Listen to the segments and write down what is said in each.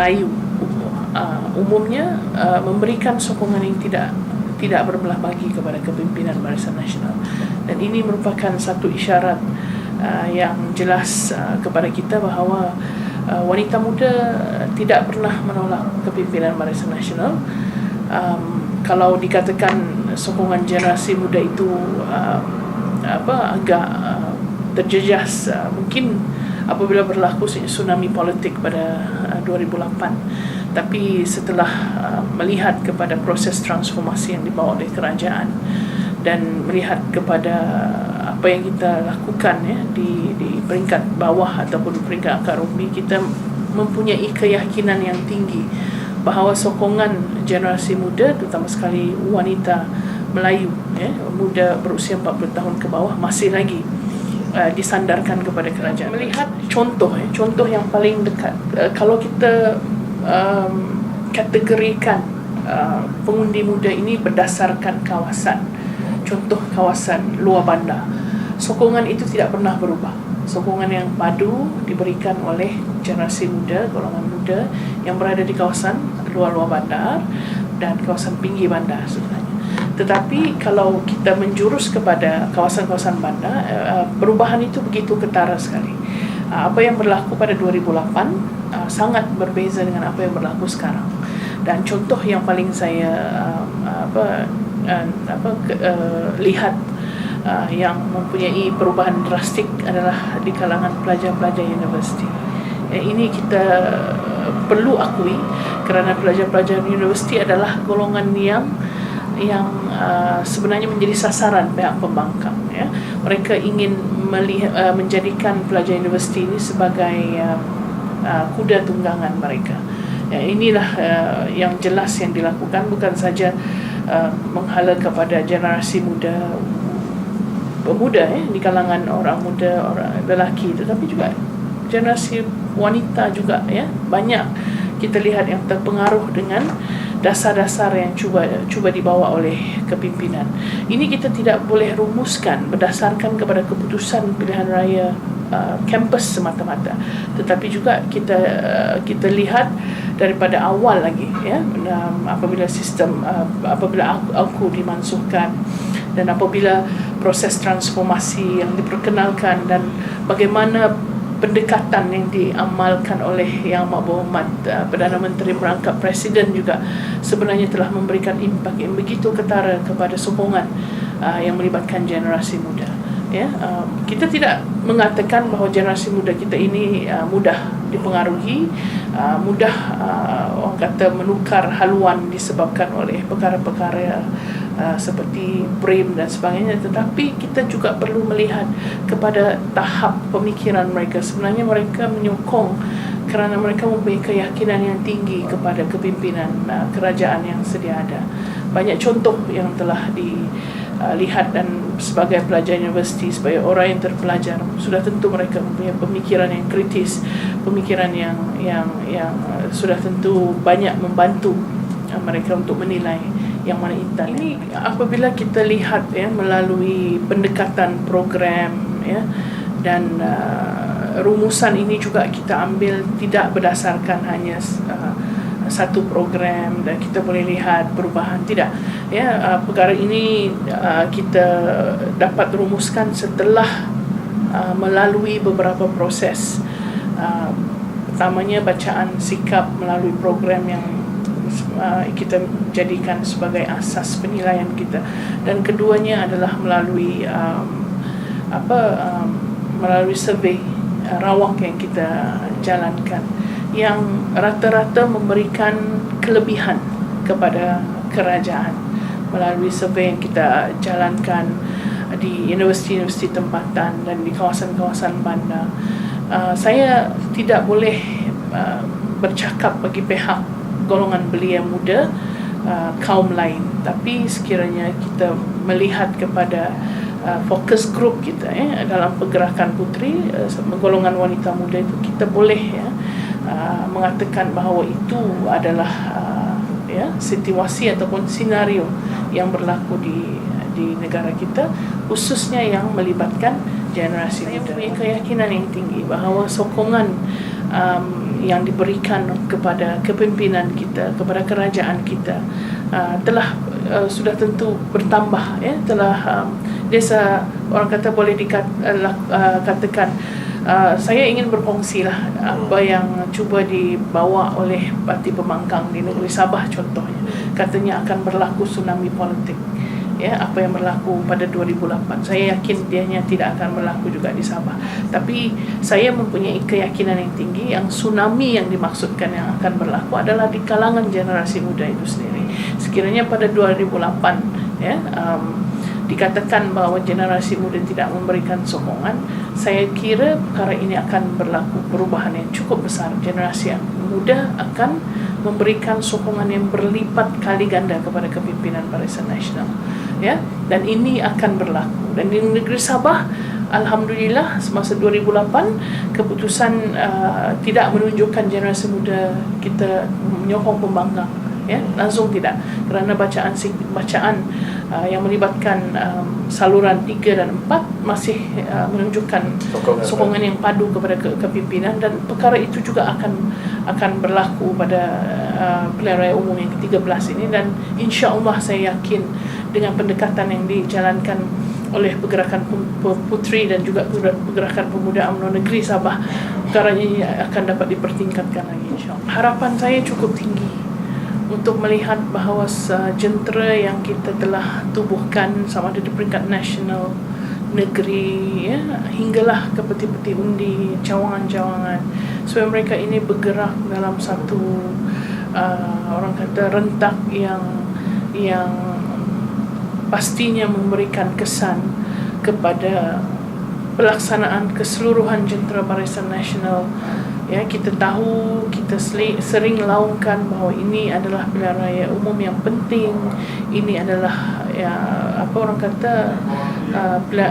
Melayu umumnya memberikan sokongan yang tidak berbelah bagi kepada kepimpinan Barisan Nasional, dan ini merupakan satu isyarat yang jelas kepada kita bahawa wanita muda tidak pernah menolak kepimpinan Barisan Nasional. Kalau dikatakan sokongan generasi muda itu agak terjejas, mungkin apabila berlaku tsunami politik pada 2008, tapi setelah melihat kepada proses transformasi yang dibawa oleh kerajaan dan melihat kepada apa yang kita lakukan di peringkat bawah ataupun peringkat akar umbi, kita mempunyai keyakinan yang tinggi bahawa sokongan generasi muda, terutama sekali wanita Melayu muda berusia 40 tahun ke bawah, masih lagi disandarkan kepada kerajaan. Melihat contoh yang paling dekat, kalau kita kategorikan pengundi muda ini berdasarkan kawasan, contoh kawasan luar bandar, sokongan itu tidak pernah berubah. Sokongan yang padu diberikan oleh generasi muda, golongan muda yang berada di kawasan luar bandar dan kawasan pinggir bandar sebenarnya. Tetapi kalau kita menjurus kepada kawasan-kawasan bandar, perubahan itu begitu ketara sekali. Apa yang berlaku pada 2008 sangat berbeza dengan apa yang berlaku sekarang. Dan contoh yang paling saya lihat yang mempunyai perubahan drastik adalah di kalangan pelajar-pelajar universiti. Ini kita perlu akui, kerana pelajar-pelajar universiti adalah golongan yang sebenarnya menjadi sasaran pihak pembangkang. Mereka ingin menjadikan pelajar universiti ini sebagai kuda tunggangan mereka. Inilah yang jelas yang dilakukan, bukan saja menghala kepada generasi muda di kalangan orang muda, orang lelaki, tetapi juga generasi wanita juga banyak kita lihat yang terpengaruh dengan dasar-dasar yang cuba dibawa oleh kepimpinan. Ini kita tidak boleh rumuskan berdasarkan kepada keputusan pilihan raya kampus semata-mata, tetapi juga kita lihat daripada awal lagi apabila sistem apabila AUKU dimansuhkan dan apabila proses transformasi yang diperkenalkan dan bagaimana pendekatan yang diamalkan oleh Yang Amat Berhormat Perdana Menteri merangkap Presiden juga sebenarnya telah memberikan impak yang begitu ketara kepada sokongan yang melibatkan generasi muda. Kita tidak mengatakan bahawa generasi muda kita ini mudah dipengaruhi, mudah orang kata menukar haluan disebabkan oleh perkara-perkara seperti BRIM dan sebagainya, tetapi kita juga perlu melihat kepada tahap pemikiran mereka. Sebenarnya mereka menyokong kerana mereka mempunyai keyakinan yang tinggi kepada kepimpinan kerajaan yang sedia ada. Banyak contoh yang telah dilihat, dan sebagai pelajar universiti, sebagai orang yang terpelajar, sudah tentu mereka mempunyai pemikiran yang kritis, pemikiran yang sudah tentu banyak membantu mereka untuk menilai yang mana intan. Ini apabila kita lihat melalui pendekatan program dan rumusan ini juga kita ambil tidak berdasarkan hanya satu program dan kita boleh lihat perubahan, tidak. Perkara ini kita dapat rumuskan setelah melalui beberapa proses. Pertamanya bacaan sikap melalui program yang kita jadikan sebagai asas penilaian kita, dan keduanya adalah melalui melalui survey rawak yang kita jalankan, yang rata-rata memberikan kelebihan kepada kerajaan melalui survey yang kita jalankan di universiti-universiti tempatan dan di kawasan-kawasan bandar. Saya tidak boleh bercakap bagi pihak golongan belia muda kaum lain, tapi sekiranya kita melihat kepada fokus group kita dalam pergerakan puteri, golongan wanita muda itu, kita boleh mengatakan bahawa itu adalah situasi ataupun senario yang berlaku di negara kita, khususnya yang melibatkan generasi muda. Saya punya keyakinan yang tinggi bahawa sokongan yang diberikan kepada kepimpinan kita, kepada kerajaan kita, telah sudah tentu bertambah, ya, telah orang kata boleh katakan, saya ingin berkongsilah apa yang cuba dibawa oleh Parti Pembangkang di negeri Sabah contohnya. Katanya akan berlaku tsunami politik. Ya, apa yang berlaku pada 2008, saya yakin dianya tidak akan berlaku juga di Sabah. Tapi saya mempunyai keyakinan yang tinggi yang tsunami yang dimaksudkan yang akan berlaku adalah di kalangan generasi muda itu sendiri. Sekiranya pada 2008, ya, dikatakan bahawa generasi muda tidak memberikan sokongan, saya kira perkara ini akan berlaku perubahan yang cukup besar. Generasi yang muda akan memberikan sokongan yang berlipat kali ganda kepada kepimpinan Barisan Nasional, ya, dan ini akan berlaku. Dan di negeri Sabah, alhamdulillah, semasa 2008 keputusan tidak menunjukkan generasi muda kita menyokong pembangkang, ya, langsung tidak, kerana bacaan yang melibatkan saluran 3 dan 4 masih menunjukkan sokongan yang padu kepada kepimpinan, dan perkara itu juga akan berlaku pada pilihan raya umum yang ke-13 ini. Dan insya-Allah saya yakin dengan pendekatan yang dijalankan oleh Pergerakan Puteri dan juga Pergerakan Pemuda UMNO Negeri Sabah, perkara ini akan dapat dipertingkatkan lagi, insya-Allah. Harapan saya cukup tinggi untuk melihat bahawa jentera yang kita telah tubuhkan sama ada di peringkat nasional, negeri, ya, hinggalah ke peti-peti undi, cawangan-cawangan, supaya mereka ini bergerak dalam satu orang kata rentak yang pastinya memberikan kesan kepada pelaksanaan keseluruhan jentera Barisan Nasional. Ya, kita tahu, kita sering laungkan bahawa ini adalah pilihan raya umum yang penting. Ini adalah, ya, apa orang kata,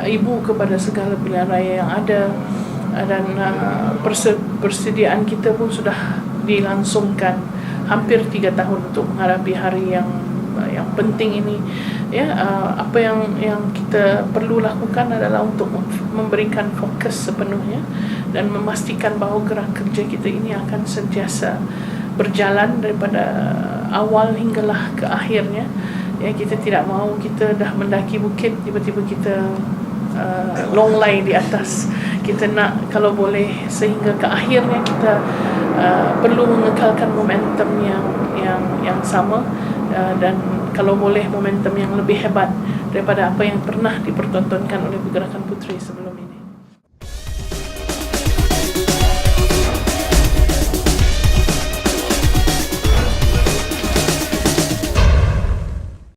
ibu kepada segala pilihan raya yang ada. Dan persediaan kita pun sudah dilangsungkan hampir 3 tahun untuk menghadapi hari yang penting ini. Ya, apa yang kita perlu lakukan adalah untuk memberikan fokus sepenuhnya dan memastikan bahawa gerak kerja kita ini akan sentiasa berjalan daripada awal hinggalah ke akhirnya. Ya, kita tidak mahu kita dah mendaki bukit tiba-tiba kita long lie di atas. Kita nak kalau boleh sehingga ke akhirnya kita perlu mengekalkan momentum yang sama, dan kalau boleh momentum yang lebih hebat daripada apa yang pernah dipertontonkan oleh Pergerakan Puteri sebelum